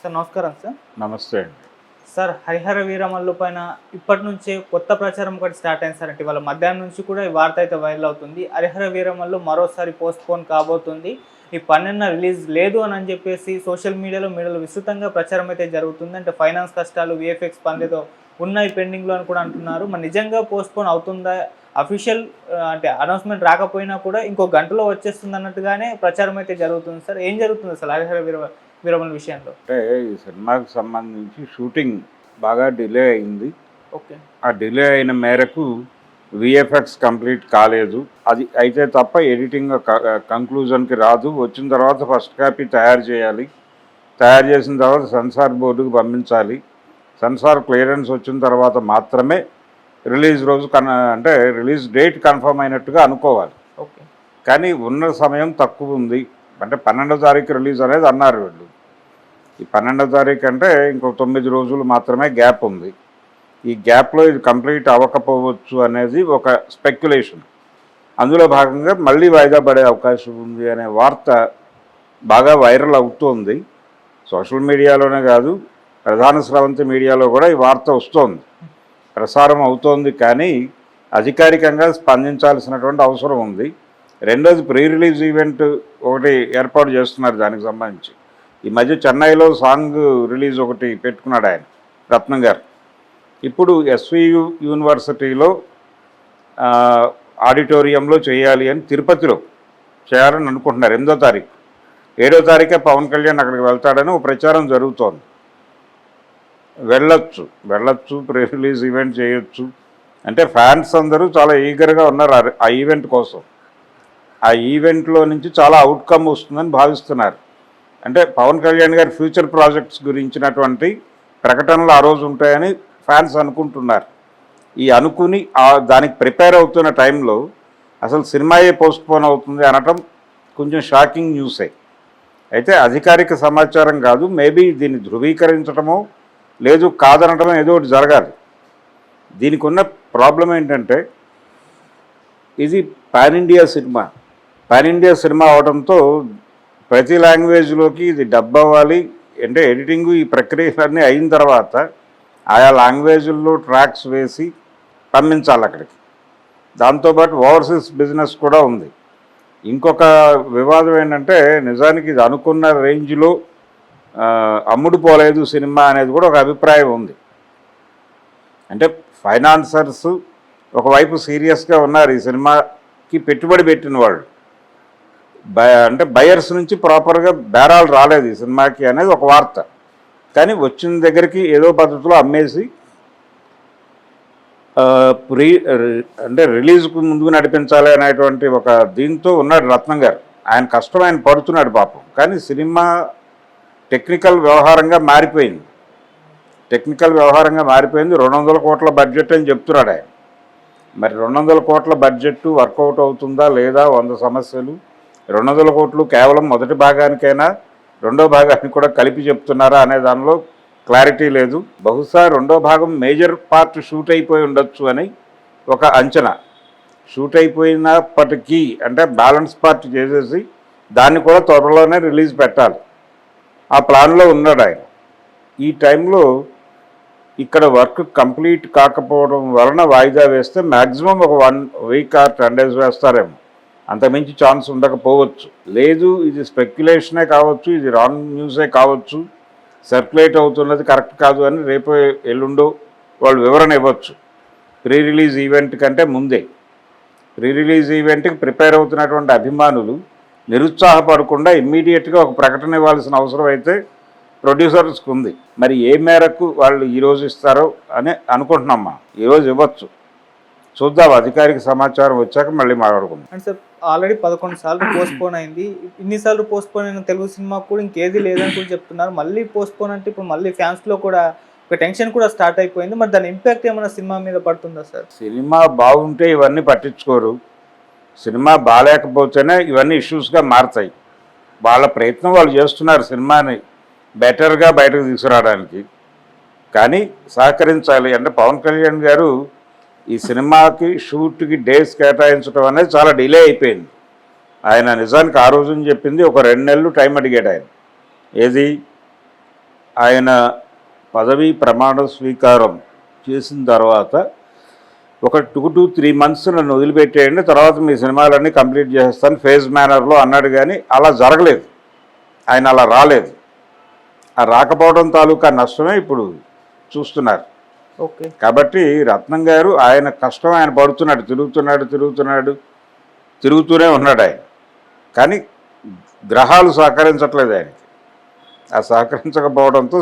Sir నమస్కారం sir. నమస్తే అండి. సార్ హరిహర వీరమల్లు పైన ఇప్పటి నుంచే కొత్త ప్రచారం ఒకటి స్టార్ట్ అయింది సార్. అంటే ఇవాళ మధ్యాహ్నం నుంచి కూడా ఈ వార్త అయితే వైరల్ అవుతుంది. హరిహర వీరమల్లు మరోసారి పోస్ట్పోన్ కాబోతుంది, ఈ 12న రిలీజ్ లేదు అని చెప్పేసి సోషల్ మీడియాలో విస్తృతంగా ప్రచారం అయితే జరుగుతుంది. అంటే ఫైనాన్స్ కష్టాలు, విఎఫ్ఎక్స్ పనులతో ఉన్నాయి పెండింగ్లో అని కూడా అంటున్నారు. మరి నిజంగా పోస్ట్పోన్ అవుతుందా? అఫీషియల్ అంటే అనౌన్స్మెంట్ రాకపోయినా కూడా ఇంకో గంటలో వచ్చేస్తుంది అన్నట్టుగానే ప్రచారం అయితే జరుగుతుంది సార్. ఏం జరుగుతుంది అసలు హరిహర వీరమల్లు విషయంలో? అంటే ఈ సినిమాకి సంబంధించి షూటింగ్ బాగా డిలే అయింది. ఓకే. ఆ డిలే అయిన మేరకు విఎఫ్ఎక్స్ కంప్లీట్ కాలేదు. అది అయితే తప్ప ఎడిటింగ్ కంక్లూజన్కి రాదు. వచ్చిన తర్వాత ఫస్ట్ కాపీ తయారు చేయాలి. తయారు చేసిన తర్వాత సెన్సార్ బోర్డుకు పంపించాలి. సెన్సార్ క్లియరెన్స్ వచ్చిన తర్వాత మాత్రమే రిలీజ్ రోజు అంటే రిలీజ్ డేట్ కన్ఫర్మ్ అయినట్టుగా అనుకోవాలి. ఓకే. కానీ ఉన్న సమయం తక్కువ ఉంది. అంటే 12వ తారీఖు రిలీజ్ అనేది అన్నారు వీళ్ళు. ఈ 12వ తారీఖు అంటే ఇంకో 9 రోజులు మాత్రమే గ్యాప్ ఉంది. ఈ గ్యాప్లో ఇది కంప్లీట్ అవ్వకపోవచ్చు అనేది ఒక స్పెక్యులేషన్. అందులో భాగంగా మళ్ళీ వాయిదా పడే అవకాశం ఉంది అనే వార్త బాగా వైరల్ అవుతోంది. సోషల్ మీడియాలోనే కాదు, ప్రధాన స్రవంతి మీడియాలో కూడా ఈ వార్త వస్తోంది, ప్రసారం అవుతోంది. కానీ అధికారికంగా స్పందించాల్సినటువంటి అవసరం ఉంది. రెండోది ప్రీ రిలీజ్ ఈవెంట్ ఒకటి ఏర్పాటు చేస్తున్నారు దానికి సంబంధించి. ఈ మధ్య చెన్నైలో సాంగ్ రిలీజ్ ఒకటి పెట్టుకున్నాడు ఆయన, రత్నం గారు. ఇప్పుడు ఎస్వియు యూనివర్సిటీలో ఆడిటోరియంలో చేయాలి అని తిరుపతిలో చేయాలని అనుకుంటున్నారు. 8వ తారీఖు 7వ తారీఖే పవన్ కళ్యాణ్ అక్కడికి వెళ్తాడని ఒక ప్రచారం జరుగుతోంది. వెళ్ళొచ్చు ప్రీ రిలీజ్ ఈవెంట్ చేయొచ్చు. అంటే ఫ్యాన్స్ అందరూ చాలా ఈగర్గా ఉన్నారు ఆ ఈవెంట్ కోసం. ఆ ఈవెంట్లో నుంచి చాలా అవుట్కమ్ వస్తుందని భావిస్తున్నారు. అంటే పవన్ కళ్యాణ్ గారి ఫ్యూచర్ ప్రాజెక్ట్స్ గురించినటువంటి ప్రకటనలు ఆ రోజు ఉంటాయని ఫ్యాన్స్ అనుకుంటున్నారు. ఈ అనుకుని దానికి ప్రిపేర్ అవుతున్న టైంలో అసలు సినిమాయే పోస్ట్పోన్ అవుతుంది అనటం కొంచెం షాకింగ్ న్యూసే. అయితే అధికారిక సమాచారం కాదు, మేబీ దీన్ని ధృవీకరించడమో లేదు కాదనటమో ఏదో ఒకటి జరగాలి. దీనికి ఉన్న ప్రాబ్లం ఏంటంటే ఇది పాన్ ఇండియా సినిమా అవడంతో ప్రతి లాంగ్వేజ్లోకి ఇది డబ్ అవ్వాలి. అంటే ఎడిటింగు ఈ ప్రక్రియలన్నీ అయిన తర్వాత ఆయా లాంగ్వేజ్ల్లో ట్రాక్స్ వేసి పంపించాలి అక్కడికి. దాంతోపాటు ఓవర్సీస్ బిజినెస్ కూడా ఉంది. ఇంకొక వివాదం ఏంటంటే నిజానికి ఇది అనుకున్న రేంజ్లో అమ్ముడు పోలేదు సినిమా అనేది కూడా ఒక అభిప్రాయం ఉంది. అంటే ఫైనాన్సర్స్ ఒకవైపు సీరియస్గా ఉన్నారు. ఈ సినిమాకి పెట్టుబడి పెట్టిన వాళ్ళు అంటే బయర్స్ నుంచి ప్రాపర్గా బేరాలు రాలేదు ఈ సినిమాకి అనేది ఒక వార్త. కానీ వచ్చిన దగ్గరికి ఏదో పద్ధతిలో అమ్మేసి అంటే రిలీజ్కు ముందుకు నడిపించాలి అనేటువంటి ఒక దీంతో ఉన్నాడు రత్నం గారు. ఆయన కష్టం ఆయన పడుతున్నాడు పాపం. కానీ సినిమా టెక్నికల్ వ్యవహారంగా మారిపోయింది. 200 కోట్ల బడ్జెట్ అని చెప్తున్నాడు ఆయన. మరి 200 కోట్ల బడ్జెట్ వర్కౌట్ అవుతుందా లేదా? 100 సమస్యలు. 200 కోట్లు కేవలం మొదటి భాగానికైనా రెండో భాగానికి కూడా కలిపి చెప్తున్నారా అనే దానిలో క్లారిటీ లేదు. బహుశా రెండో భాగం మేజర్ పార్ట్ షూట్ అయిపోయి ఉండొచ్చు అని ఒక అంచనా. షూట్ అయిపోయినప్పటికీ అంటే బ్యాలెన్స్ పార్ట్ చేసేసి దాన్ని కూడా త్వరలోనే రిలీజ్ పెట్టాలి, ఆ ప్లాన్లో ఉన్నాడు ఆయన. ఈ టైంలో ఇక్కడ వర్క్ కంప్లీట్ కాకపోవడం వలన వాయిదా వేస్తే మ్యాక్సిమం ఒక 1 వీక్ ఆర్ 10 days వేస్తారేమో, అంతమించి ఛాన్స్ ఉండకపోవచ్చు. లేదు ఇది స్పెక్యులేషనే కావచ్చు, ఇది రాంగ్ న్యూసే కావచ్చు, సర్క్యులేట్ అవుతున్నది కరెక్ట్ కాదు అని రేపు ఎల్లుండో వాళ్ళు వివరణ ఇవ్వచ్చు. ప్రీ రిలీజ్ ఈవెంట్ కంటే ముందే ప్రీ రిలీజ్ ఈవెంట్కి ప్రిపేర్ అవుతున్నటువంటి అభిమానులు నిరుత్సాహపడకుండా ఇమ్మీడియట్గా ఒక ప్రకటన ఇవ్వాల్సిన అవసరం అయితే ప్రొడ్యూసర్స్కి ఉంది. మరి ఏ మేరకు వాళ్ళు ఈరోజు ఇస్తారో అని అనుకుంటున్నాం. మనం ఈరోజు ఇవ్వచ్చు, చూద్దాం. అధికారిక సమాచారం వచ్చాక మళ్ళీ మాట్లాడుకుందాం. అంటే సార్ ఆల్రెడీ 11 సార్లు పోస్ట్పోన్ అయింది. ఇన్నిసార్లు పోస్ట్పోన్ అయిన తెలుగు సినిమా కూడా ఇంకేది లేదని కూడా చెప్తున్నారు. మళ్ళీ పోస్ట్పోన్ అంటే ఇప్పుడు మళ్ళీ ఫ్యాన్స్లో కూడా ఒక టెన్షన్ కూడా స్టార్ట్ అయిపోయింది. మరి దాని ఇంపాక్ట్ ఏమైనా సినిమా మీద పడుతుందా సార్? సినిమా బాగుంటే ఇవన్నీ పట్టించుకోరు, సినిమా బాగాలేకపోతేనే ఇవన్నీ ఇష్యూస్గా మారుతాయి. వాళ్ళ ప్రయత్నం వాళ్ళు చేస్తున్నారు సినిమాని బెటర్గా బయటకు తీసుకురావడానికి. కానీ సహకరించాలి. అంటే పవన్ కళ్యాణ్ గారు ఈ సినిమాకి షూట్కి డేస్ కేటాయించడం అనేది చాలా డిలే అయిపోయింది. ఆయన నిజానికి ఆ రోజుని చెప్పింది ఒక 2 నెలలు టైం అడిగాడు ఆయన. ఏది ఆయన పదవీ ప్రమాణ స్వీకారం చేసిన తర్వాత ఒక 2 to 3 months నన్ను వదిలిపెట్టేయండి, తర్వాత మీ సినిమాలన్నీ కంప్లీట్ చేస్తాను ఫేజ్ మేనర్లో అన్నాడు. కానీ అలా జరగలేదు, ఆయన అలా రాలేదు. ఆ రాకపోవడం తాలూకా నష్టమే ఇప్పుడు చూస్తున్నారు. ఓకే. కాబట్టి రత్నం గారు ఆయన కష్టం ఆయన పడుతున్నాడు, తిరుగుతూనే ఉన్నాడు ఆయన. కానీ గ్రహాలు సహకరించట్లేదు ఆయనకి. ఆ సహకరించకపోవడంతో